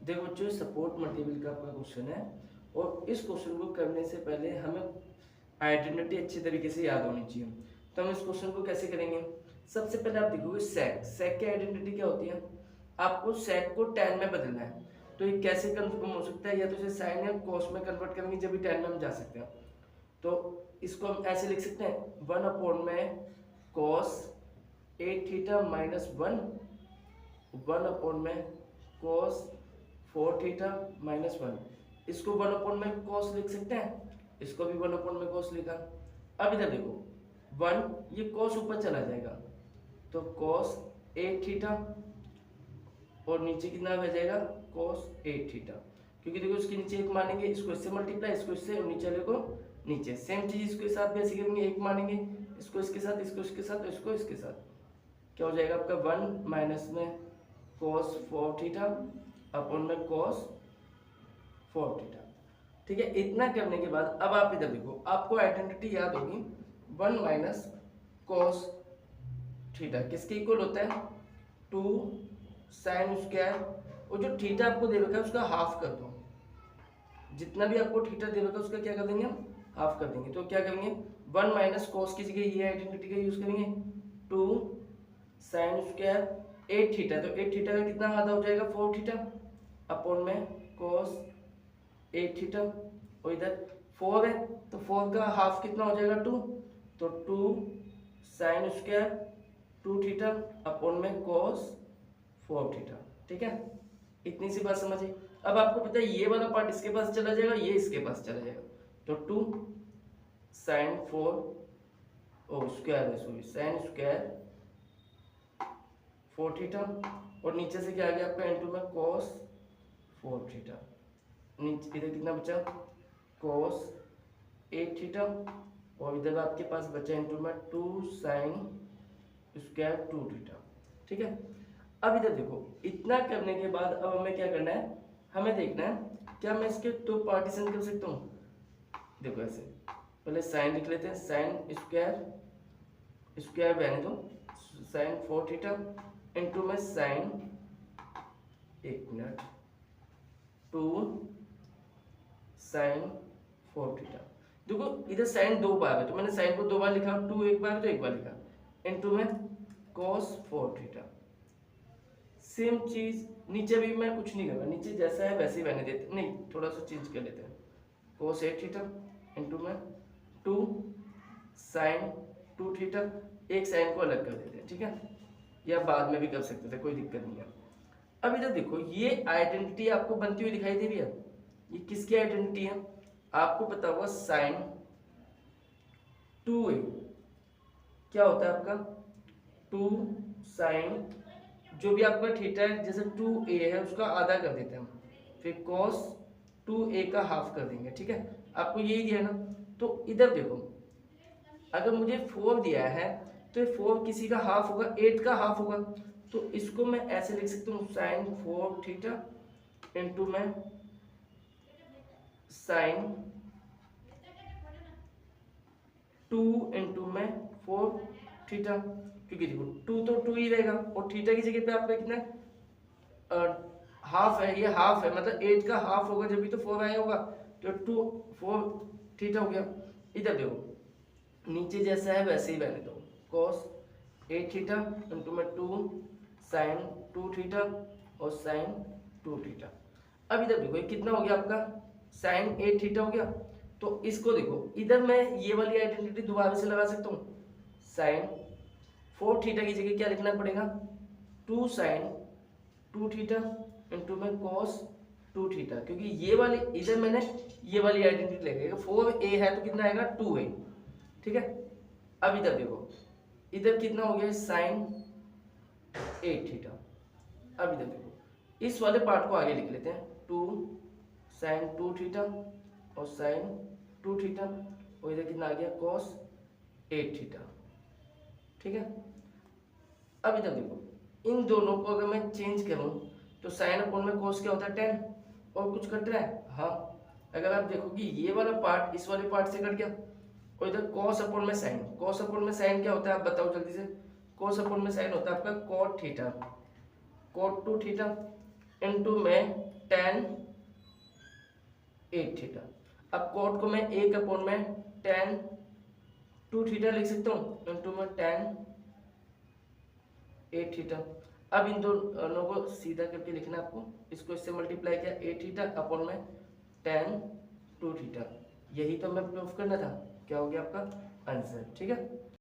देखो बच्चों, support multiple का आपका क्वेश्चन है और इस क्वेश्चन को करने से पहले हमें आइडेंटिटी अच्छी तरीके से याद होनी चाहिए। तो हम इस क्वेश्चन को कैसे करेंगे? सबसे पहले आप देखोगे सेक। सेक की आइडेंटिटी क्या होती है? आपको सेक को tan में बदलना है। तो ये कैसे कन्फर्म हो सकता है? या तो इसे साइन या कॉस में कन्वर्ट करेंगे जब भी tan में हम जा सकते हैं। तो इसको हम ऐसे लिख सकते हैं 1 में कॉस 8 थीटा माइनस 1 में कॉस 4 थीटा माइनस 1। इसको 1 में कॉस लिख सकते हैं, इसको भी 1 में कॉस लिखा। अब इधर देखो 1, ये कॉस ऊपर चला जाएगा तो कॉस 8 थीटा और नीचे कितना हो जाएगा कॉस 8 थीटा, क्योंकि देखो इसके नीचे 1 मानेंगे, इसको इससे मल्टीप्लाई, इसको इससे और नीचे वाले को नीचे। सेम चीज इसके साथ भी ऐसे करेंगे, 1 मानेंगे, इसको इसके साथ, इसको इसके साथ, इसको इसके साथ। क्या हो जाएगा आपका 1 माइनस में कॉस 4 थीटा अपॉन में कॉस 4 थीटा। ठीक है, इतना करने के बाद अब आप इधर देखो, आपको आइडेंटिटी याद होगी 1 माइनस कॉस थीटा किसके इक्वल होता है 2 साइन स्क्वायर, और जो थीटा आपको दे रखा है उसका हाफ कर दो। जितना भी आपको थीटा दे रखा है उसका क्या कर देंगे हम हाफ कर देंगे। तो क्या करेंगे 1 माइनस कॉस की जगह ये आइडेंटिटी का यूज करेंगे 2 साइन स्क्वायर 8 थीटा, तो 8 थीटा का कितना आधा हो जाएगा 4 थीटा अपॉन में कॉस 8 थीटा, और इधर 4 है तो 4 का हाफ कितना हो जाएगा 2, तो 2 साइन स्क्वायर 2 थीटा अपॉन में कॉस 4 थीटा। ठीक है, इतनी सी बात समझिए। अब आपको पता है ये वाला पार्ट इसके पास चला जाएगा, ये इसके पास चला जाएगा, तो 2 साइन 4 ओ स्क्वायर है सॉरी साइन स्क्वायर 4 थीटा, और नीचे से क्या आ गया आपका इनटू में cos 4 थीटा। नीचे इधर कितना बचा cos 8 थीटा, और इधर आपके पास बचा इनटू में 2 साइन स्क्वायर 2 थीटा। ठीक है, अब इधर देखो इतना करने के बाद अब हमें क्या करना है, हमें देखना है क्या मैं इसके 2 पार्टीशन कर सकता हूँ। देखो ऐसे पहले साइन लिख लेते हैं, साइन स्क्वायर स्क्वायर रहने दो, साइन 4 थीटा इनटू में साइन 1 मिनट 2 साइन 4 थीटा। देखो इधर साइन 2 बार है तो मैंने साइन को 2 बार लिखा, 2 एक बार तो 1 बार लिखा, इनटू में cos 4 थीटा। सेम चीज नीचे भी मैं कुछ नहीं करूँगा, नीचे जैसा है वैसे ही रहने देते, नहीं थोड़ा सा चेंज कर लेते हैं, cos 8 थीटा इनटू में 2 साइन 2 थीटा, एक साइन को अलग कर देते हैं। ठीक है, या बाद में भी कर सकते थे, कोई दिक्कत नहीं है। अब इधर देखो ये आइडेंटिटी आपको बनती हुई दिखाई दे रही है, ये किसकी आइडेंटिटी है आपको पता होगा साइन 2a क्या होता है आपका 2 साइन जो भी आपका थीटा है जैसे 2a है उसका आधा कर देते हैं हम, फिर cos 2a का हाफ कर देंगे। ठीक है, आपको यही दिया ना, तो इधर देखो अगर मुझे 4 दिया है तो ये 4 किसी का हाफ होगा, 8 का हाफ होगा, तो इसको मैं ऐसे लिख सकता हूँ साइन 4 थीटा इनटू में साइन 2 इनटू में 4 थीटा, क्योंकि देखो 2 तो 2 ही रहेगा और थीटा की जगह पे आपका कितना हाफ है, ये हाफ है मतलब 8 का हाफ होगा जब भी तो 4 आया होगा, तो 2 4 थीटा हो गया। इधर देखो नीचे जैसा है वैसे ही रहने दो, cos 8 थीटा इंटू में 2 साइन 2 थीटा और साइन 2 थीटा। अब इधर देखो ये कितना हो गया आपका साइन 8 थीटा हो गया, तो इसको देखो इधर मैं ये वाली आइडेंटिटी दोबारा से लगा सकता हूँ, साइन 4 थीटा की जगह क्या लिखना पड़ेगा 2 साइन 2 थीटा इंटू में cos 2 थीटा, क्योंकि ये वाली इधर मैंने ये वाली आइडेंटिटी लगेगा, 4a है तो कितना आएगा 2a। ठीक है, अब इधर देखो इधर कितना हो गया साइन 8 थीटा। अब इधर देखो इस वाले पार्ट को आगे लिख लेते हैं 2 साइन 2 थीटा और साइन 2 थीटा, और इधर कितना आ गया cos 8 थीटा। ठीक है, अब इधर देखो इन दोनों को अगर मैं चेंज करूं तो साइन अपॉन में cos क्या होता है 10, और कुछ कट रहा है हाँ, अगर आप देखो कि ये वाला पार्ट इस वाले पार्ट से कट गया, और इधर cos अपॉन में साइन, cos अपॉन में साइन क्या होता है आप बताओ जल्दी से, cos अपॉन में साइन होता है आपका cot theta cot 2 theta into में टेन 8 थीटा। अब कॉट को मैं 1 में टेन 2 थीटा लिख सकता हूँ इंटू में टेन 8 थीटा। अब इन दोनों को सीधा करके लिखना है आपको, इसको इससे मल्टीप्लाई किया 8 थीटा अपॉन में टेन 2 थीटा। यही तो हमें प्रूफ करना था, क्या हो गया आपका आंसर। ठीक है।